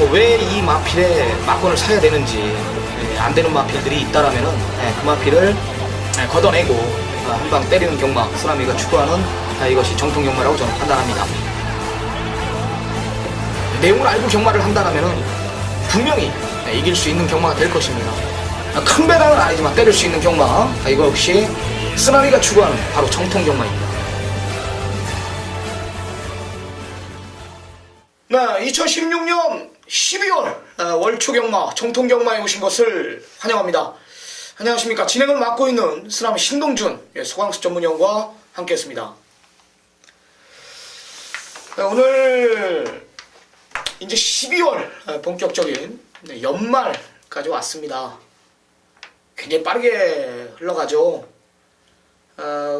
왜 이 마필에 막권을 사야 되는지 안 되는 마필들이 있다라면은 그 마필을 걷어내고 한 방 때리는 경마, 쓰라미가 추구하는 이것이 정통 경마라고 저는 판단합니다. 내용을 알고 경마를 한다라면은 분명히 이길 수 있는 경마가 될 것입니다. 큰 배당은 아니지만 때릴 수 있는 경마, 이거 역시 쓰라미가 추구하는 바로 정통 경마입니다. 네, 2016년 12월 월초 경마, 정통 경마에 오신 것을 환영합니다. 안녕하십니까. 진행을 맡고 있는 쓰라미 신동준 소강수 전문위원과 함께했습니다. 오늘 이제 12월 본격적인 연말까지 왔습니다. 굉장히 빠르게 흘러가죠.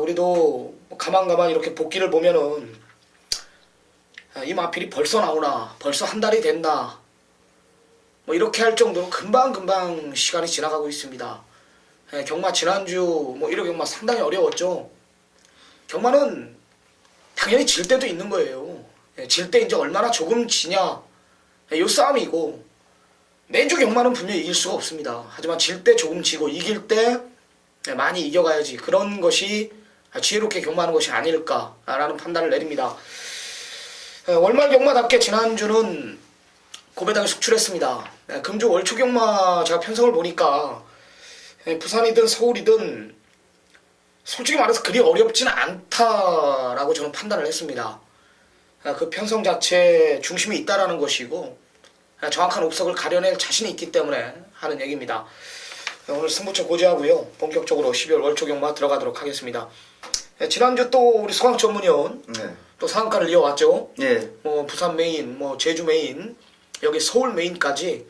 우리도 가만 이렇게 복기를 보면은 이 마필이 벌써 나오나, 벌써 한 달이 됐나, 뭐 이렇게 할 정도로 금방 시간이 지나가고 있습니다. 경마 지난주 뭐 1호 경마 상당히 어려웠죠. 경마는 당연히 질 때도 있는 거예요. 질 때 이제 얼마나 조금 지냐, 이 싸움이고, 매주 경마는 분명히 이길 수가 없습니다. 하지만 질 때 조금 지고 이길 때 많이 이겨가야지, 그런 것이 지혜롭게 경마하는 것이 아닐까라는 판단을 내립니다. 월말 경마답게 지난주는 고배당에 속출했습니다. 금주 월초 경마 제가 편성을 보니까 부산이든 서울이든 솔직히 말해서 그리 어렵진 않다라고 저는 판단을 했습니다. 그 편성 자체에 중심이 있다라는 것이고 정확한 옥석을 가려낼 자신이 있기 때문에 하는 얘기입니다. 오늘 승부처 고지하고요. 본격적으로 12월 월초 경마 들어가도록 하겠습니다. 지난주 또 우리 소강 전문위원 또 상한가를 이어왔죠. 뭐 부산 메인, 뭐 제주 메인, 여기 서울 메인까지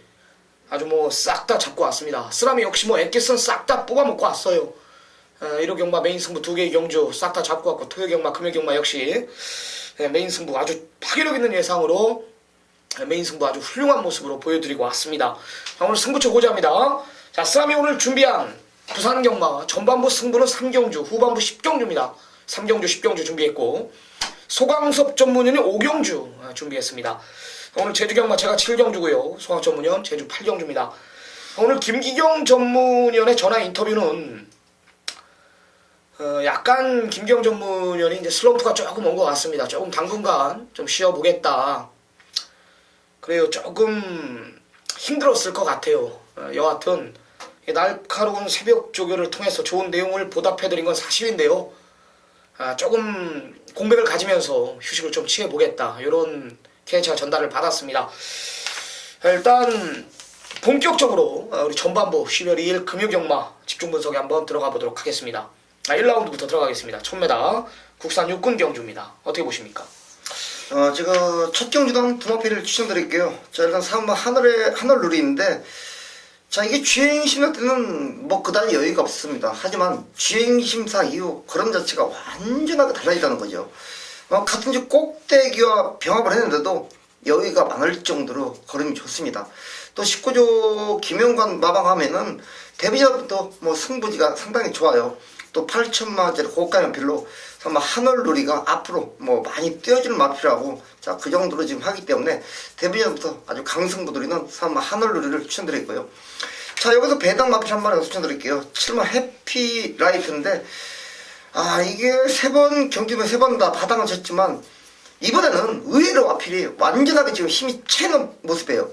아주 뭐 싹 다 잡고 왔습니다. 쓰라미 역시 뭐 엑기스는 싹 다 뽑아먹고 왔어요. 1호 경마 메인 승부 2개의 경주 싹 다 잡고 왔고, 토요 경마, 금요 경마 역시 메인 승부 아주 파괴력 있는 예상으로 메인 승부 아주 훌륭한 모습으로 보여드리고 왔습니다. 자, 오늘 승부처 고지합니다. 자, 쓰라미 오늘 준비한 부산 경마 전반부 승부는 3경주, 후반부 10경주입니다. 3경주, 10경주 준비했고, 소강섭 전문위원이 5경주 준비했습니다. 오늘 제주 경마 제가 7경주고요. 소강 전문위원 제주 8경주입니다. 오늘 김기경 전문위원의 전화 인터뷰는 약간 김기경 전문위원이 이제 슬럼프가 조금 온 것 같습니다. 조금 당분간 좀 쉬어보겠다. 그래요. 조금 힘들었을 것 같아요. 여하튼 날카로운 새벽 조교를 통해서 좋은 내용을 보답해드린 건 사실인데요. 조금 공백을 가지면서 휴식을 좀 취해보겠다, 이런 케이츠가 전달을 받았습니다. 일단 본격적으로 우리 전반부 12월 2일 금요경마 집중 분석에 한번 들어가 보도록 하겠습니다. 1라운드부터 들어가겠습니다. 1000m 국산 육군 경주입니다. 어떻게 보십니까? 제가 첫 경주당 두 마필을 추천드릴게요. 자, 일단 3번 하늘 룰이인데, 자, 이게 주행심사 때는 뭐 그다지 여유가 없습니다. 하지만 주행심사 이후 걸음 자체가 완전하게 달라지다는 거죠. 같은 주 꼭대기와 병합을 했는데도 여유가 많을 정도로 걸음이 좋습니다. 또 19조 김영관 마방하면은 데뷔전부터 뭐 승부지가 상당히 좋아요. 또 8천만원짜리 고가 연필로 하늘 누리가 앞으로 뭐 많이 뛰어주는 마필이라고, 자, 그 정도로 지금 하기 때문에 데뷔전부터 아주 강승부 누리는 하늘 누리를 추천드리고요. 자, 여기서 배당 마필 한 마리 추천드릴게요. 7번 해피라이트인데, 이게 3번 경기면 3번 다 바닥을 쳤지만 이번에는 의외로 마필이 완전하게 지금 힘이 채는 모습이에요.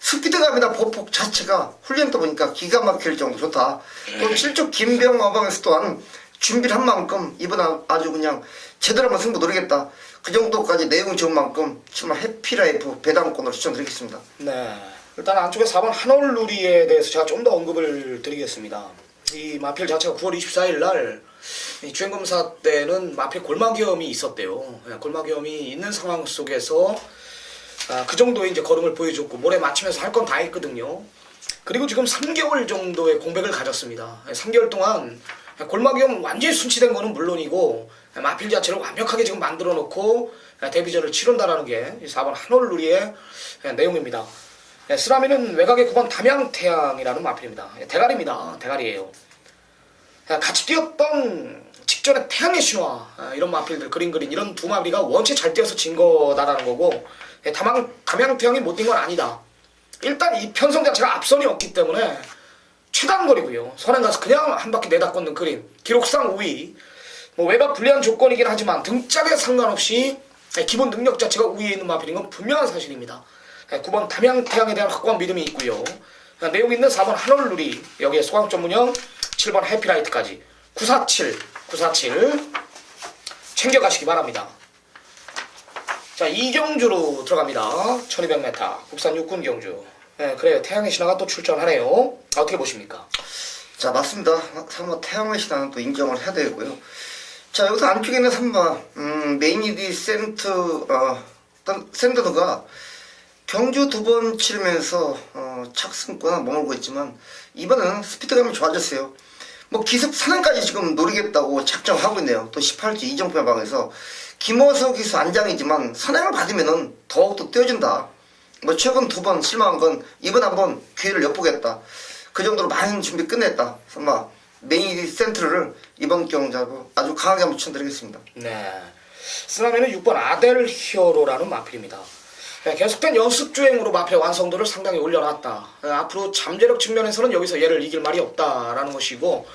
스피드감이나 보폭 자체가 훈련도 보니까 기가 막힐 정도 좋다. 또 7조 김병 마방에서 또한 준비를 한 만큼 이번에 아주 그냥 제대로 한번 승부 노리겠다, 그 정도까지 내용이 좋은 만큼 정말 해피라이프 배당권으로 추천드리겠습니다. 네, 일단 안쪽에 4번 하늘누리에 대해서 제가 좀 더 언급을 드리겠습니다. 이 마필 자체가 9월 24일 날 주행검사 때는 마필 골마기염이 있었대요. 골마기염이 있는 상황 속에서 그 정도의 이제 걸음을 보여줬고, 모레 맞추면서 할 건 다 했거든요. 그리고 지금 3개월 정도의 공백을 가졌습니다. 3개월 동안 골마기염 완전히 순치된 거는 물론이고, 마필 자체를 완벽하게 지금 만들어 놓고 데뷔전을 치른다라는 게 4번 하늘누리의 내용입니다. 쓰라미는 외곽의 9번 담양태양이라는 마필입니다. 대가리입니다. 대가리예요. 같이 뛰었던 직전에 태양의 신화, 이런 마필들 그린 이런 두 마리가 원체 잘 뛰어서 진 거다라는 거고, 담양태양이 못 뛴 건 아니다. 일단 이 편성 자체가 앞선이 없기 때문에 최단거리고요. 선행 가서 그냥 한 바퀴 내다 꽂는 그림. 기록상 5위. 뭐 외곽 불리한 조건이긴 하지만 등짝에 상관없이 기본 능력 자체가 우위에 있는 마필인 건 분명한 사실입니다. 9번 담양태양에 대한 확고한 믿음이 있고요. 내용 있는 4번 한올누리, 여기에 소강전문형 7번 해피라이트까지 947 챙겨가시기 바랍니다. 자, 이경주로 들어갑니다. 1200m 국산 육군 경주. 그래요. 태양의 신화가 또 출전하네요. 어떻게 보십니까? 자, 맞습니다. 3번 태양의 신화는 또 인정을 해야 되고요. 자, 여기서 안쪽에 있는 3번 메이니디 샌더드가 경주 2번 치르면서 착승권을 머물고 있지만 이번에는 스피드감이 좋아졌어요. 뭐 기습 산행까지 지금 노리겠다고 작정하고 있네요. 또 18주 이정표의 방에서 김호석 기수 안장이지만 선행을 받으면은 더욱더 뛰어진다. 뭐 최근 2번 실망한 건 이번 한번 기회를 엿보겠다. 그 정도로 많은 준비 끝냈다. 아마 메이니디 센트를 이번 경자로 아주 강하게 한번 추천드리겠습니다. 네. 쓰나미는 6번 아델 히어로라는 마필입니다. 계속된 연습 주행으로 마필의 완성도를 상당히 올려놨다. 앞으로 잠재력 측면에서는 여기서 얘를 이길 말이 없다라는 것이고,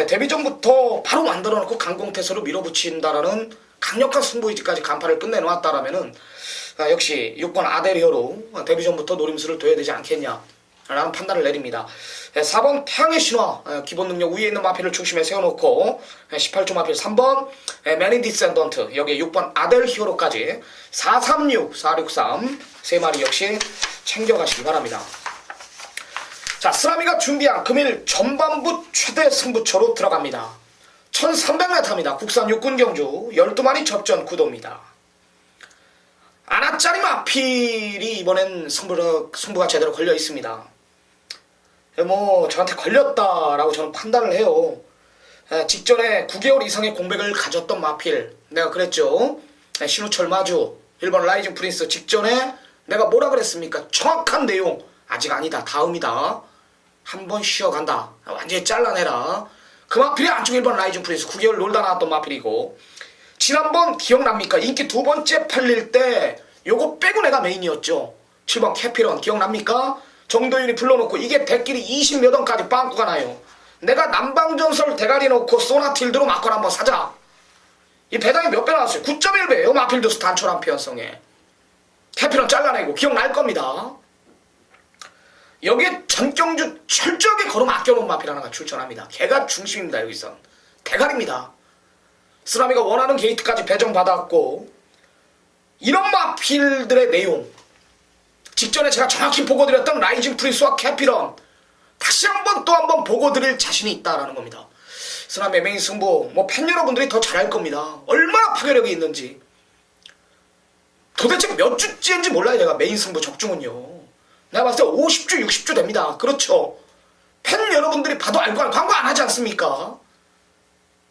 데뷔 전부터 바로 만들어놓고 강공태세로 밀어붙인다라는 강력한 승부의지까지 간판을 끝내놓았다라면은 역시 6번 아델 히어로 데뷔 전부터 노림수를 둬야 되지 않겠냐 라는 판단을 내립니다. 4번 태양의 신화, 기본 능력 위에 있는 마필을 중심에 세워놓고 18조 마필 3번 매니 디센던트, 여기에 6번 아델 히어로까지 436, 463 3마리 역시 챙겨가시기 바랍니다. 자, 쓰라미가 준비한 금일 전반부 최대 승부처로 들어갑니다. 1300m입니다. 국산 육군 경주 12마리 접전 구도입니다. 아나짜리 마필이 이번엔 승부가 제대로 걸려 있습니다. 뭐 저한테 걸렸다라고 저는 판단을 해요. 직전에 9개월 이상의 공백을 가졌던 마필, 내가 그랬죠. 신우철 마주 1번 라이징 프린스 직전에 내가 뭐라 그랬습니까? 정확한 내용, 아직 아니다, 다음이다, 한번 쉬어간다, 완전히 잘라내라. 그 마필이 안쪽 1번 라이징 프린스 9개월 놀다 나왔던 마필이고, 지난번 기억납니까? 인기 2번째 팔릴 때 요거 빼고 내가 메인이었죠. 7번 캐피런 기억납니까? 정도윤이 불러놓고 이게 대끼리 20몇 원까지 빵꾸가 나요. 내가 남방전설 대가리 놓고 소나틸드로 막건 한번 사자. 이 배당이 몇 배 나왔어요? 9.1배예요. 마필드스 단촐한 피연성에. 캐피런 잘라내고 기억날 겁니다. 여기에 전경주 철저하게 걸음 아껴놓은 마필 하나가 출전합니다. 걔가 중심입니다. 여기선 대가리입니다. 쓰라미가 원하는 게이트까지 배정받았고, 이런 마필들의 내용, 직전에 제가 정확히 보고드렸던 라이징 프린스와 캐피런 다시 한번 또 한번 보고드릴 자신이 있다라는 겁니다. 쓰라미의 메인 승부, 뭐 팬 여러분들이 더 잘할 겁니다. 얼마나 파괴력이 있는지. 도대체 몇 주째인지 몰라요. 제가 메인 승부 적중은요. 내가 봤을 때 50주 60주 됩니다. 그렇죠. 팬 여러분들이 봐도 알고 광고 안 하지 않습니까?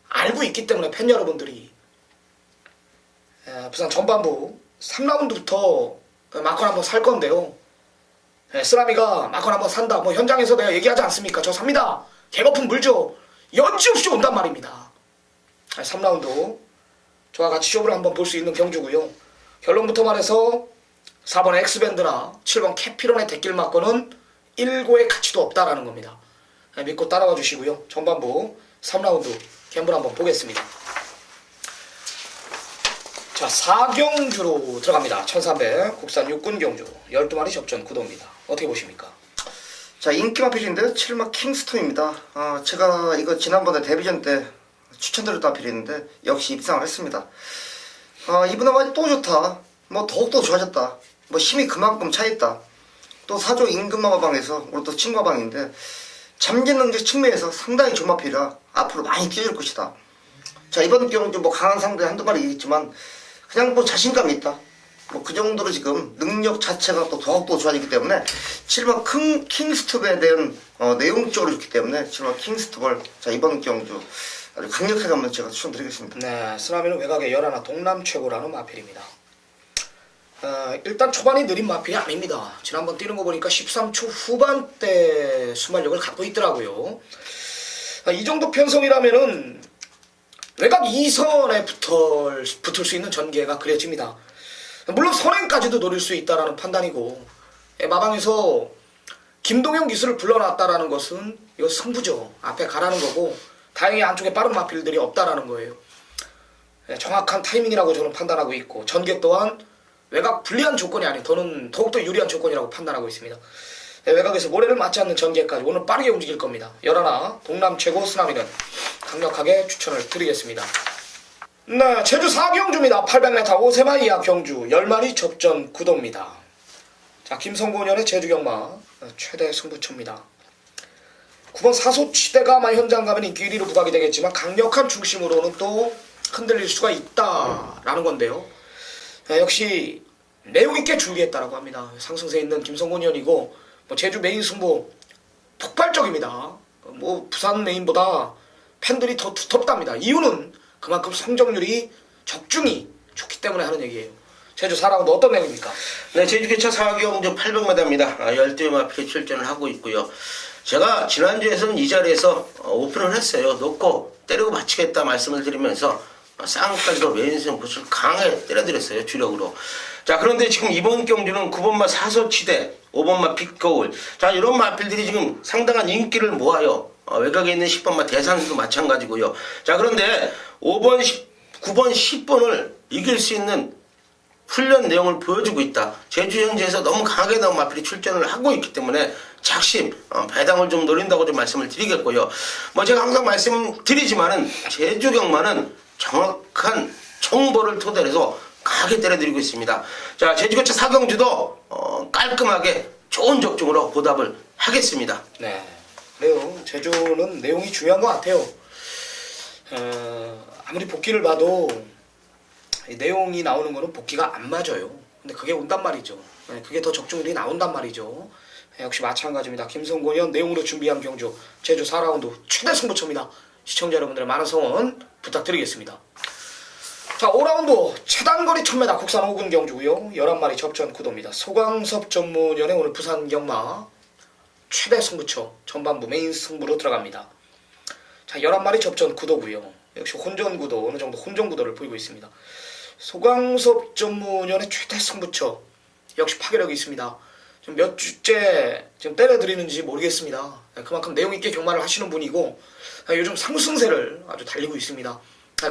알고 있기 때문에 팬 여러분들이. 부산 전반부 3라운드부터 마컨 한번 살 건데요. 쓰라미가 마컨 한번 산다, 뭐 현장에서 내가 얘기하지 않습니까? 저 삽니다. 개거품 물죠. 여지없이 온단 말입니다. 3라운드 저와 같이 쇼를 한번 볼 수 있는 경주고요. 결론부터 말해서 4번 엑스밴드나 7번 캐피런의 대길 마컨은 1고의 가치도 없다라는 겁니다. 믿고 따라와 주시고요. 전반부 3라운드 갬블 한번 보겠습니다. 자, 4경주로 들어갑니다. 1300 국산 육군 경주 12마리 접전 구도입니다. 어떻게 보십니까? 자, 인기 마필인데 7마 킹스톤입니다. 제가 이거 지난번에 데뷔전 때 추천드렸던 마필인데 역시 입상을 했습니다. 이번에 많이 또 좋다. 뭐 더욱더 좋아졌다. 뭐 힘이 그만큼 차있다. 또 4조 임금마방에서 우리 또 친구마방인데 잠재 능력 측면에서 상당히 좋은 마필이라 앞으로 많이 뛰어줄 것이다. 자, 이번 경주 뭐 강한 상대 한두 마리 이겠지만 그냥 뭐 자신감이 있다. 뭐 그 정도로 지금 능력 자체가 또 더욱더 좋아지기 때문에 7번 킹스톱에 대한 내용적으로 좋기 때문에 7번 킹스톱을 자 이번 경주 아주 강력하게 한번 제가 추천드리겠습니다. 네, 쓰라미는 외곽에 11 동남 최고라는 마필입니다. 일단 초반이 느린 마필이 아닙니다. 지난번 뛰는 거 보니까 13초 후반대 순발력을 갖고 있더라고요. 이 정도 편성이라면은 외곽 2선에 붙을 수 있는 전개가 그려집니다. 물론 선행까지도 노릴 수 있다라는 판단이고, 마방에서 김동현 기수를 불러놨다라는 것은 이거 승부죠. 앞에 가라는 거고, 다행히 안쪽에 빠른 마필들이 없다라는 거예요. 정확한 타이밍이라고 저는 판단하고 있고, 전개 또한 외곽 불리한 조건이 아닌 더욱더 유리한 조건이라고 판단하고 있습니다. 외곽에서 모래를 맞지 않는 전개까지 오늘 빠르게 움직일 겁니다. 11 동남 최고 쓰나미는 강력하게 추천을 드리겠습니다. 네, 제주 4경주입니다. 800m 5세마 이하 경주 10마리 접전 구도입니다. 자, 김성곤연의 제주 경마 최대 승부처입니다. 9번 사소치대가 아마 현장 가면 인기 1위로 부각이 되겠지만 강력한 중심으로는 또 흔들릴 수가 있다라는 건데요. 역시 내용 있게 준비했다라고 합니다. 상승세에 있는 김성곤연이고 제주 메인 승부 폭발적입니다. 부산 메인보다 팬들이 더 두텁답니다. 이유는 그만큼 성적률이 적중이 좋기 때문에 하는 얘기예요. 제주 4라운드 어떤 내용입니까? 네, 제주 개차 4경주 800m입니다. 12회 마필 출전을 하고 있고요. 제가 지난주에서는 이 자리에서 오픈을 했어요. 놓고 때리고 마치겠다 말씀을 드리면서 쌍까지도 메인승 부스를 강하게 때려드렸어요. 주력으로. 자, 그런데 지금 이번 경주는 9번마 사소치대, 5번마 빅거울. 자, 이런 마필들이 지금 상당한 인기를 모아요. 외곽에 있는 10번마 대산수도 마찬가지고요. 자, 그런데 5번, 9번, 10번을 이길 수 있는 훈련 내용을 보여주고 있다. 제주 현지에서 너무 강하게 나온 마필이 출전을 하고 있기 때문에 작심, 배당을 좀 노린다고 좀 말씀을 드리겠고요. 제가 항상 말씀드리지만은 제주 경마는 정확한 정보를 토대로 해서 강하게 때려드리고 있습니다. 자, 제주교차 4경주도 깔끔하게 좋은 적중으로 보답을 하겠습니다. 네, 그래요. 제주는 내용이 중요한 것 같아요. 아무리 복귀를 봐도 내용이 나오는 거는 복귀가 안 맞아요. 근데 그게 온단 말이죠. 그게 더 적중률이 나온단 말이죠. 역시 마찬가지입니다. 김성곤연 내용으로 준비한 경주 제주 4라운드 최대 승부처입니다. 시청자 여러분들의 많은 성원 부탁드리겠습니다. 자, 5라운드 최단거리 1000m 국산 5군 경주고요. 11마리 접전 구도입니다. 소강섭 전문연의 오늘 부산 경마 최대 승부처 전반부 메인 승부로 들어갑니다. 자, 11마리 접전 구도고요. 역시 혼전 구도, 어느 정도 혼전 구도를 보이고 있습니다. 소강섭 전문연의 최대 승부처 역시 파괴력이 있습니다. 지금 몇 주째 지금 때려드리는지 모르겠습니다. 그만큼 내용 있게 경마를 하시는 분이고 요즘 상승세를 아주 달리고 있습니다.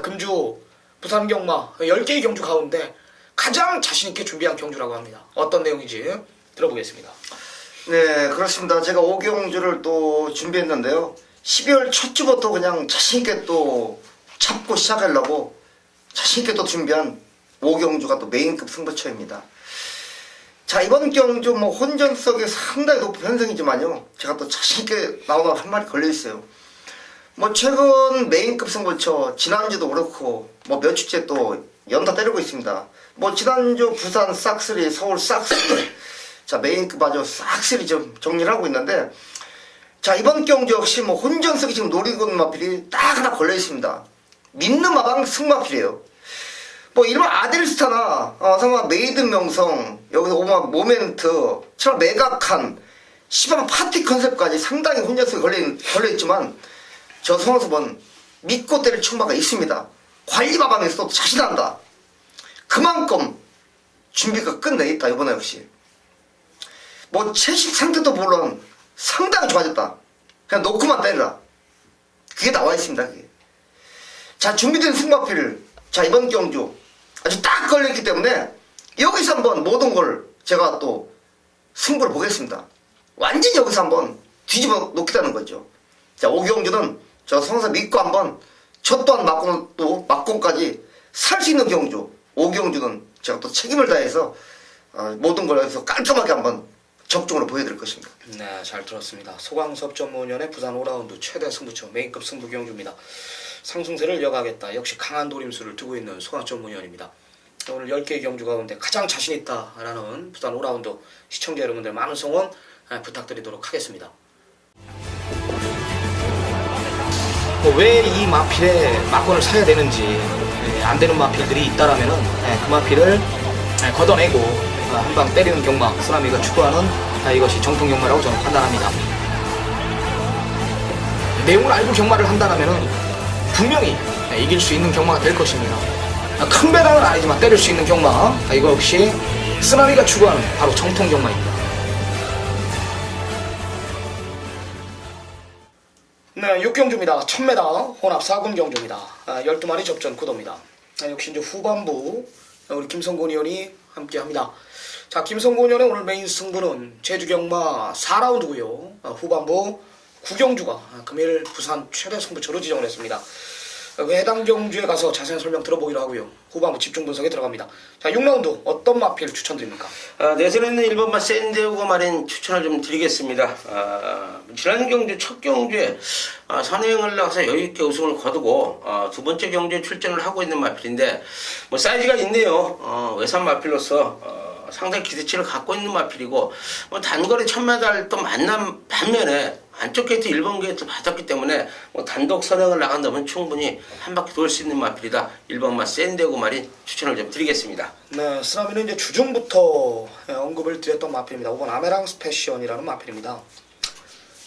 금주 부산 경마 10개의 경주 가운데 가장 자신있게 준비한 경주라고 합니다. 어떤 내용인지 들어보겠습니다. 네, 그렇습니다. 제가 5경주를 또 준비했는데요. 12월 첫 주부터 그냥 자신있게 또 잡고 시작하려고 자신있게 또 준비한 5경주가 또 메인급 승부처입니다. 자, 이번 경주 혼전성이 상당히 높은 편성이지만요. 제가 또 자신있게 나오는 한 마리 걸려있어요. 최근 메인급 승부처 지난주도 그렇고 몇 주째 또 연타 때리고 있습니다. 지난주 부산 싹쓸이, 서울 싹쓸이, 자, 메인급 아주 싹쓸이 좀 정리를 하고 있는데, 자, 이번 경주 역시 혼전성이 지금 노리고 있는 마필이 딱 하나 걸려 있습니다. 믿는 마방 승마필이에요. 이런 아델스타나 상마 메이든 명성, 여기서 오마 모멘트, 처럼 매각한 시방 파티 컨셉까지 상당히 혼전성이 걸려 있지만 저 성서번 믿고 때릴 충마가 있습니다. 관리 마방에서도 자신한다. 그만큼 준비가 끝내 있다. 이번에 역시 채식 상태도 물론 상당히 좋아졌다. 그냥 놓고만 때리라. 그게 나와 있습니다. 그게. 자, 준비된 승마필, 자, 이번 경주 아주 딱 걸려있기 때문에 여기서 한번 모든 걸 제가 또 승부를 보겠습니다. 완전히 여기서 한번 뒤집어 놓겠다는 거죠. 자, 5경주는 저 성사 믿고 한번 저 또한 막공까지 살 수 있는 경주. 5경주는 제가 또 책임을 다해서 모든 걸 해서 깔끔하게 한번 적중으로 보여드릴 것입니다. 네, 잘 들었습니다. 소강섭 전문연의 부산 5라운드 최대 승부처 메인급 승부 경주입니다. 상승세를 이어가겠다. 역시 강한 노림수를 두고 있는 소강 전문연입니다. 오늘 10개의 경주 가운데 가장 자신있다라는 부산 5라운드 시청자 여러분들 많은 성원 부탁드리도록 하겠습니다. 왜 이 마필에 막권을 사야 되는지 안 되는 마필들이 있다라면은 그 마필을 걷어내고 한방 때리는 경마, 쓰나미가 추구하는 이것이 정통 경마라고 저는 판단합니다. 내용을 알고 경마를 한다라면은 분명히 이길 수 있는 경마가 될 것입니다. 큰 배당은 아니지만 때릴 수 있는 경마. 이거 역시 쓰나미가 추구하는 바로 정통 경마입니다. 네, 6경주입니다. 1000m 혼합 4군 경주입니다. 12마리 접전 구도입니다. 역시 이제 후반부 우리 김성곤 의원이 함께합니다. 자, 김성곤 의원의 오늘 메인 승부는 제주경마 4라운드고요. 후반부 9경주가 금일 부산 최대 승부처로 지정을 했습니다. 그 해당 경주에 가서 자세한 설명 들어보기로 하고요. 후반부 집중 분석에 들어갑니다. 자, 6라운드 어떤 마필 추천드립니까? 내선에는 1번마 샌디에고 마린 추천을 좀 드리겠습니다. 지난 경주 첫 경주에 선행을 나가서 여유있게 우승을 거두고 두 번째 경주에 출전을 하고 있는 마필인데 뭐 사이즈가 있네요. 외산 마필로서 상당히 기대치를 갖고 있는 마필이고 뭐 단거리 1000m 또 만남 반면에 안쪽 게이트 1번 게이트 받았기 때문에 뭐 단독 선행을 나간다면 충분히 한 바퀴 돌 수 있는 마필이다. 1번마 샌디에고 마린 추천을 좀 드리겠습니다. 네, 쓰나미는 이제 주중부터 언급을 드렸던 마필입니다. 5번 아메랑스 패션이라는 마필입니다.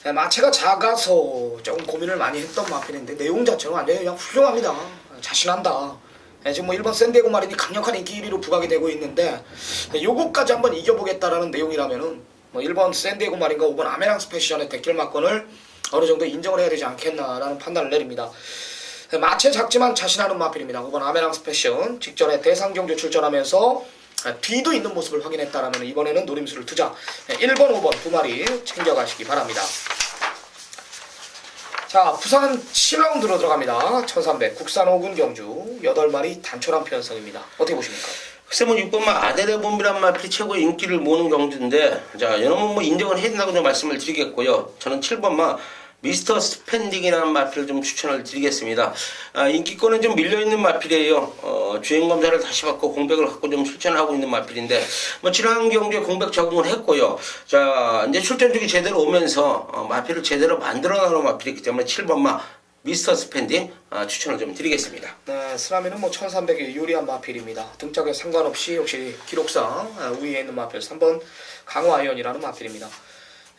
네, 마체가 작아서 조금 고민을 많이 했던 마필인데 내용 자체는 완전히 그냥 훌륭합니다. 자신한다. 네, 지금 뭐 1번 샌디에고 마린이 강력한 인기 1위로 부각이 되고 있는데 요거까지 한번 이겨보겠다라는 내용이라면은 뭐 1번 샌디에고 마린과 5번 아메랑스 패션의 대결 막건을 어느 정도 인정을 해야 되지 않겠나라는 판단을 내립니다. 마체 작지만 자신하는 마필입니다. 5번 아메랑스 패션 직전에 대상경주 출전하면서 뒤도 있는 모습을 확인했다라면 이번에는 노림수를 투자 1번 5번 두 마리 챙겨가시기 바랍니다. 자, 부산 7라운드로 들어갑니다. 1300 국산 5군 경주 8마리 단촐한 편성입니다. 어떻게 보십니까? 글쎄 뭐 6번마 아데레봄이란 마필이 최고의 인기를 모으는 경주인데 자 여러분 뭐 인정을 해야 된다고 좀 말씀을 드리겠고요. 저는 7번마 미스터 스펜딩이라는 마필을 좀 추천을 드리겠습니다. 인기권은 좀 밀려있는 마필이에요. 주행검사를 다시 받고 공백을 갖고 좀 출전하고 있는 마필인데 뭐 지난 경주에 공백 적응을 했고요. 자 이제 출전 주기 제대로 오면서 마필을 제대로 만들어 나가는 마필이기 때문에 7번마 미스터 스펜딩 추천을 좀 드리겠습니다. 네, 쓰나미는 뭐 1300의 유리한 마필입니다. 등짝에 상관없이 역시 기록상 우위에 있는 마필 3번 강화아이언이라는 마필입니다.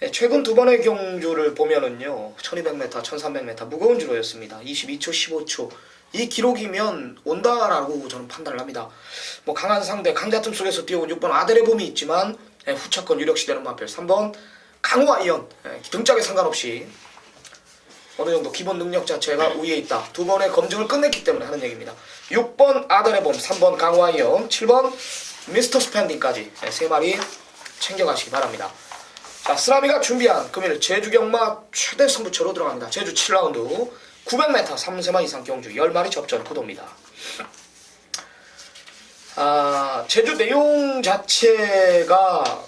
네, 최근 두 번의 경주를 보면은요 1200m, 1300m 무거운 주로였습니다. 22초, 15초 이 기록이면 온다라고 저는 판단을 합니다. 뭐 강한 상대 강자 틈 속에서 뛰어온 6번 아데레봄이 있지만 후차권 유력시되는 마필 3번 강화아이언 등짝에 상관없이 어느 정도 기본 능력 자체가 우위에 있다. 두 번의 검증을 끝냈기 때문에 하는 얘기입니다. 6번 아데레봄, 3번 강화이언, 7번 미스터 스펜딩까지 세 마리 챙겨가시기 바랍니다. 자, 쓰나미가 준비한 금일 제주경마 최대 승부처로 들어갑니다. 제주 7라운드 900m 3세마 이상 경주 10마리 접전 구도입니다. 제주 내용 자체가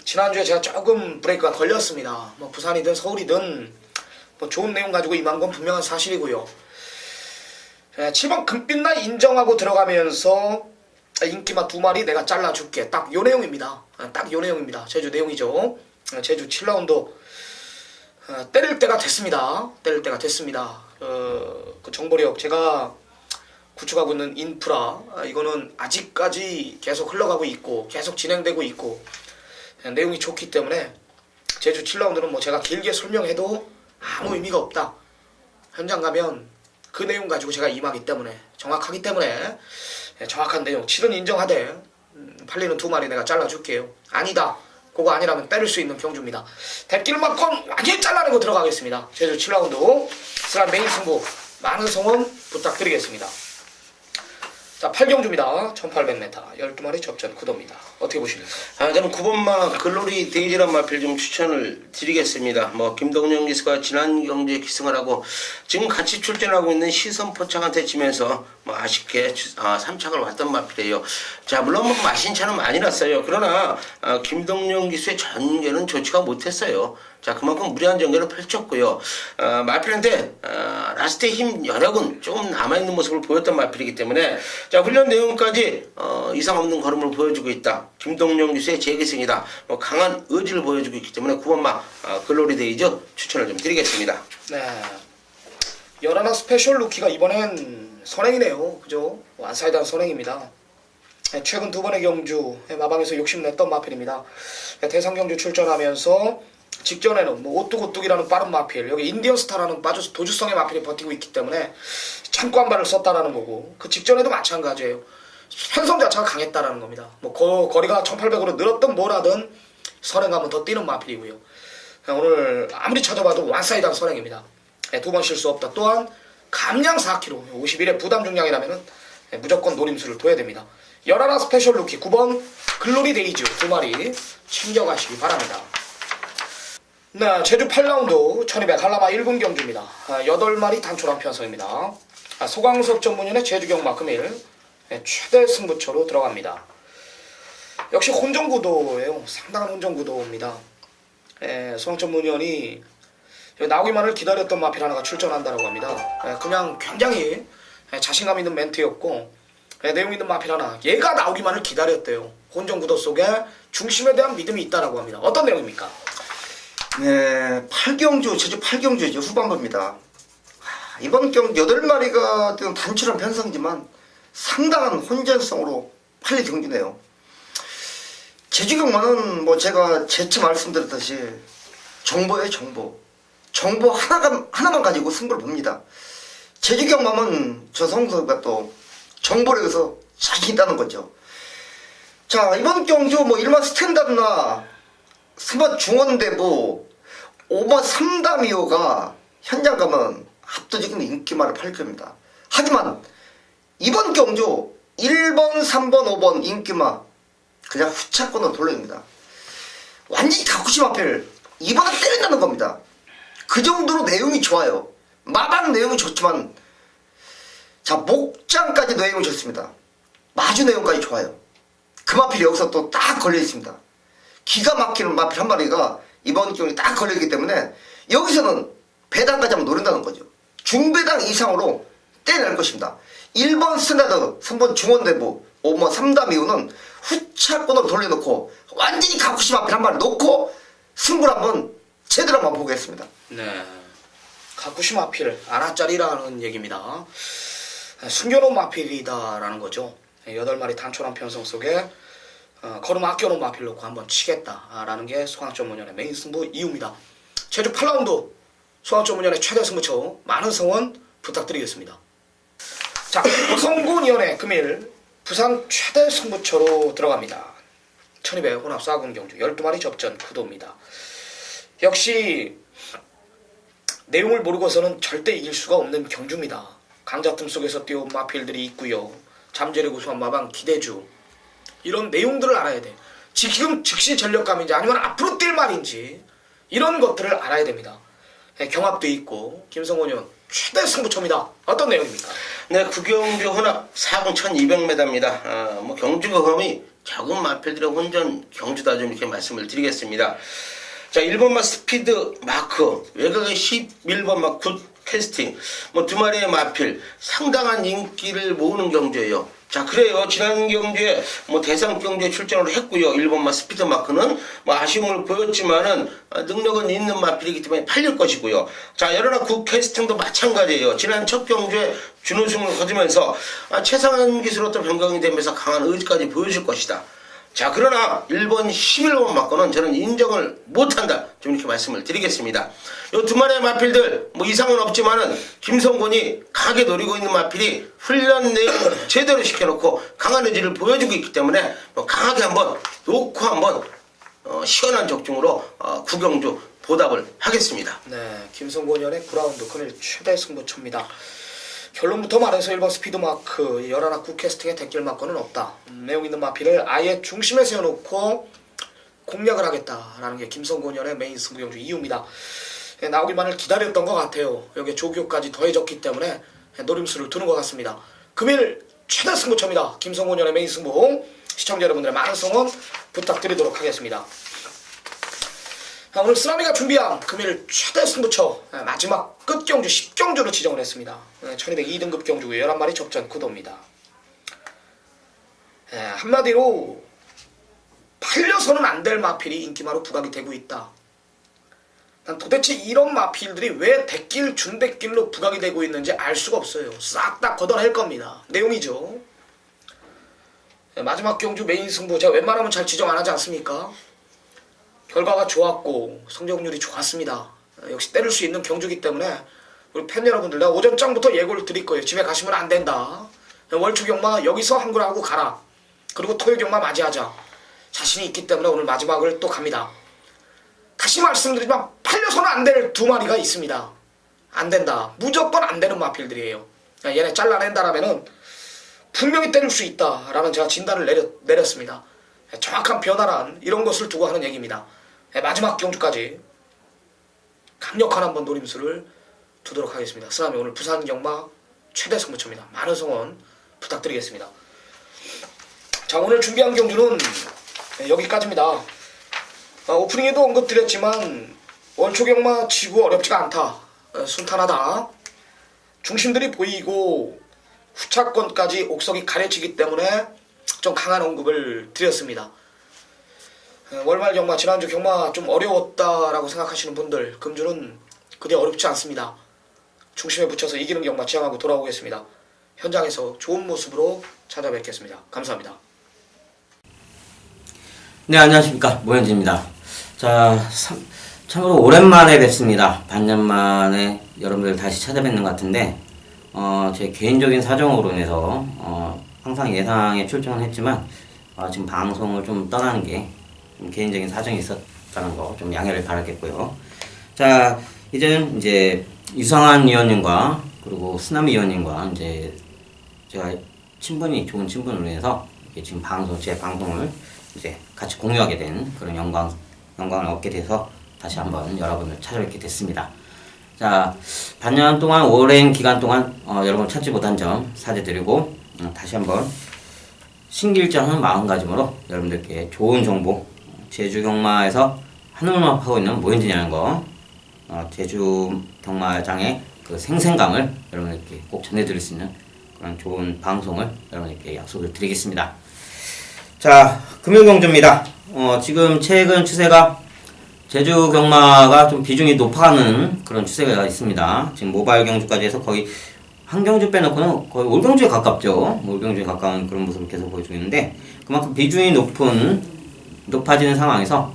지난주에 제가 조금 브레이크가 걸렸습니다. 뭐 부산이든 서울이든 뭐 좋은 내용 가지고 임한 건 분명한 사실이고요. 7번 금빛날 인정하고 들어가면서 인기마 두 마리 내가 잘라줄게. 딱 요 내용입니다. 딱 요 내용입니다. 제주 내용이죠. 제주 7라운드 때릴 때가 됐습니다. 때릴 때가 됐습니다. 그 정보력 제가 구축하고 있는 인프라 이거는 아직까지 계속 흘러가고 있고 계속 진행되고 있고 내용이 좋기 때문에 제주 7라운드는 뭐 제가 길게 설명해도 아무 의미가 없다. 현장 가면 그 내용 가지고 제가 임하기 때문에 정확하기 때문에 정확한 내용 7은 인정하되 팔리는 두 마리 내가 잘라줄게요. 아니다. 그거 아니라면 때릴 수 있는 경주입니다. 대길만큼 완전히 잘라내고 들어가겠습니다. 제주 7라운드 스란 메인 승부 많은 성원 부탁드리겠습니다. 자, 8경주입니다. 1800m 12마리 접전 구도입니다. 어떻게 보십니까? 저는 9번마 글로리 데이지란 마필 좀 추천을 드리겠습니다. 뭐 김동영 기수가 지난 경주에 기승을 하고 지금 같이 출전하고 있는 시선 포착한테 지면서 뭐 아쉽게 3착을 왔던 마필이에요. 자, 물론 뭐 마신 차는 많이 났어요. 그러나 김동영 기수의 전개는 좋지가 못했어요. 자, 그만큼 무리한 전개를 펼쳤고요. 마필한테 라스트의 힘 여력은 조금 남아있는 모습을 보였던 마필이기 때문에 자, 훈련 내용까지 이상 없는 걸음을 보여주고 있다. 김동영 기수의 재기승이다. 뭐 강한 의지를 보여주고 있기 때문에 9번마 글로리 데이즈 추천을 좀 드리겠습니다. 네, 열하나 스페셜 루키가 이번엔 선행이네요. 그죠? 완사이드한 선행입니다. 최근 두 번의 경주 마방에서 욕심냈던 마필입니다. 대상 경주 출전하면서 직전에는 뭐 오뚜고뚜기라는 빠른 마필, 여기 인디언스타라는 도주성의 마필이 버티고 있기 때문에 참고 한 발을 썼다라는 거고, 그 직전에도 마찬가지예요. 편성 자체가 강했다라는 겁니다. 뭐 거리가 1800으로 늘었든 뭐라든 선행하면 더 뛰는 마필이고요. 오늘 아무리 찾아봐도 완사이드한 선행입니다. 두 번 실수 없다. 또한 감량 4kg, 51의 부담 중량이라면 무조건 노림수를 둬야 됩니다. 열하나 스페셜 루키 9번 글로리 데이즈 2마리 챙겨가시기 바랍니다. 네, 제주 8라운드 1200 한라마 1군 경주입니다. 8마리 단촐한 편성입니다. 소강석 전문연의 제주경마 금일 최대 승부처로 들어갑니다. 역시 혼전구도예요. 상당한 혼전구도입니다. 소강 전문연이 나오기만을 기다렸던 마필 하나가 출전한다고 합니다. 그냥 굉장히 자신감 있는 멘트였고, 내용 있는 마필 하나, 얘가 나오기만을 기다렸대요. 혼전구도 속에 중심에 대한 믿음이 있다라고 합니다. 어떤 내용입니까? 네, 8경주, 제주 8경주죠. 후반부입니다. 이번 경주 8마리가 되는 단출한 편성이지만 상당한 혼전성으로 팔린 경주네요. 제주경마는 뭐 제가 재차 말씀드렸듯이 정보예요, 정보. 정보 하나만 가지고 승부를 봅니다. 제주경마는 저성서가 또 정보를 해서 자신 있다는 거죠. 자, 이번 경주 뭐 1번 스탠다드나 3번 중원대부, 5번 삼다미오가 현장 가면 압도적인 인기만을 팔 겁니다. 하지만 이번 경주 1번, 3번, 5번 인기마 그냥 후차권으로 돌려줍니다. 완전히 가쿠시마 필 이번에 때린다는 겁니다. 그 정도로 내용이 좋아요. 마방 내용이 좋지만 자, 목장까지 내용이 좋습니다. 마주 내용까지 좋아요. 그 마필이 여기서 또 딱 걸려 있습니다. 기가 막히는 마필 한 마리가 이번 경기에 딱 걸려있기 때문에 여기서는 배당까지 한번 노린다는 거죠. 중배당 이상으로 떼낼 것입니다. 1번 스탠다드, 3번 중원대부, 5번 삼다미우는 후차권으로 돌려놓고 완전히 가쿠시마 마필 한 마리 놓고 승부를 한번 제대로 한번 보겠습니다. 네, 가쿠시마 마필 아나짜리라는 얘기입니다. 숨겨놓은 마필이다라는 거죠. 8마리 단촐한 편성 속에 걸음 아껴놓은 마필 놓고 한번 치겠다라는 게 소강전문연의 메인 승부 이유입니다. 제주 8라운드 소강전문연의 최대 승부처 많은 성원 부탁드리겠습니다. 자, 성군위원회 금일 부산 최대 승부처로 들어갑니다. 1200 혼합 4군 경주 12마리 접전 구도입니다. 역시 내용을 모르고서는 절대 이길 수가 없는 경주입니다. 강자 틈 속에서 뛰어온 마필들이 있고요. 잠재력 우수한 마방 기대주, 이런 내용들을 알아야 돼. 지금 즉시 전력감인지 아니면 앞으로 뛸 말인지 이런 것들을 알아야 됩니다. 경합도 있고 김성곤 의원 최대 승부처입니다. 어떤 내용입니까? 네, 구경주 혼합 4군 1200m입니다. 뭐 경주 경험이 적은 마필들의 혼전 경주다 좀 이렇게 말씀을 드리겠습니다. 자, 1번마 스피드 마크, 외곽의 11번 막 굿 캐스팅, 뭐 2마리의 마필, 상당한 인기를 모으는 경주예요. 자, 그래요. 지난 경주에 뭐 대상 경주에 출전을 했고요. 1번마 스피드 마크는 뭐 아쉬움을 보였지만은 능력은 있는 마필이기 때문에 팔릴 것이고요. 자, 여러나 굿 캐스팅도 마찬가지예요. 지난 첫 경주에 준우승을 거두면서 최상한 기술로 또 변경이 되면서 강한 의지까지 보여줄 것이다. 자, 그러나 1번 11번 맞고는 저는 인정을 못한다. 좀 이렇게 말씀을 드리겠습니다. 요 2마리의 마필들 뭐 이상은 없지만은 김성곤이 강하게 노리고 있는 마필이 훈련 내용 제대로 시켜놓고 강한 의지를 보여주고 있기 때문에 뭐 강하게 한번 놓고 한번 시원한 적중으로 구경주 보답을 하겠습니다. 네, 김성곤 의원의 9라운드 금일 최대 승부처입니다. 결론부터 말해서 1번 스피드마크, 열하나 굿캐스팅의 대길 마건은 없다. 내용 있는 마필을 아예 중심에 세워놓고 공략을 하겠다라는 게 김성곤 의원의 메인 승부경주 이유입니다. 나오기만을 기다렸던 것 같아요. 여기에 조교까지 더해졌기 때문에 노림수를 두는 것 같습니다. 금일 최대 승부처입니다. 김성곤 의원의 메인 승부, 시청자 여러분들의 많은 성원 부탁드리도록 하겠습니다. 오늘 쓰라미가 준비한 금일 최대 승부처 마지막 끝경주 10경주로 지정을 했습니다. 1200 2등급 경주 11마리 접전 구도입니다. 한마디로 팔려서는 안 될 마필이 인기마로 부각이 되고 있다. 난 도대체 이런 마필들이 왜 대길 준대길로 부각이 되고 있는지 알 수가 없어요. 싹 다 걷어낼 겁니다. 내용이죠. 마지막 경주 메인 승부 제가 웬만하면 잘 지정 안 하지 않습니까? 결과가 좋았고 성적률이 좋았습니다. 역시 때릴 수 있는 경주기 때문에 우리 팬 여러분들 내가 오전장부터 예고를 드릴 거예요. 집에 가시면 안 된다. 월초 경마 여기서 한 구라하고 가라. 그리고 토요 경마 맞이하자. 자신이 있기 때문에 오늘 마지막을 또 갑니다. 다시 말씀드리지만 팔려서는 안 될 두 마리가 있습니다. 안 된다. 무조건 안 되는 마필들이에요. 얘네 잘라낸다라면은 분명히 때릴 수 있다라는 제가 진단을 내렸습니다. 정확한 변화란 이런 것을 두고 하는 얘기입니다. 마지막 경주까지 강력한 한번 노림수를 두도록 하겠습니다. 쓰나미 오늘 부산 경마 최대 승부처입니다. 많은 성원 부탁드리겠습니다. 자, 오늘 준비한 경주는 여기까지입니다. 오프닝에도 언급드렸지만 월초 경마 지구 어렵지가 않다. 순탄하다. 중심들이 보이고 후차권까지 옥석이 가려지기 때문에 좀 강한 언급을 드렸습니다. 월말 경마, 지난주 경마 좀 어려웠다라고 생각하시는 분들, 금주는 그리 어렵지 않습니다. 중심에 붙여서 이기는 경마 지향하고 돌아오겠습니다. 현장에서 좋은 모습으로 찾아뵙겠습니다. 감사합니다. 네, 안녕하십니까. 모현진입니다. 자, 참으로 오랜만에 뵙습니다. 반년 만에 여러분들 다시 찾아뵙는 것 같은데, 제 개인적인 사정으로 인해서, 항상 예상에 출전을 했지만, 지금 방송을 좀 떠나는 게, 좀 개인적인 사정이 있었다는 거 좀 양해를 바라겠고요. 자, 이제는 이제 유성환 위원님과, 그리고 쓰나미 위원님과, 이제, 제가 좋은 친분으로 인해서, 이렇게 지금 제 방송을 이제 같이 공유하게 된 그런 영광을 얻게 돼서 다시 한번 여러분을 찾아뵙게 됐습니다. 자, 반년 동안, 오랜 기간 동안 여러분을 찾지 못한 점 사죄드리고 다시 한번 신길전하는 마음가짐으로 여러분들께 좋은 정보, 제주 경마에서 한우만 하고 있는 모현진이라는 거, 제주 경마장의 그 생생감을 여러분들께 꼭 전해드릴 수 있는 그런 좋은 방송을 여러분들께 약속을 드리겠습니다. 자, 금요경주입니다. 지금 최근 추세가 제주 경마가 좀 비중이 높아가는 그런 추세가 있습니다. 지금 모바일 경주까지 해서 거의 한 경주 빼놓고는 거의 올 경주에 가깝죠. 올 경주에 가까운 그런 모습을 계속 보여주고 있는데, 그만큼 비중이 높아지는 상황에서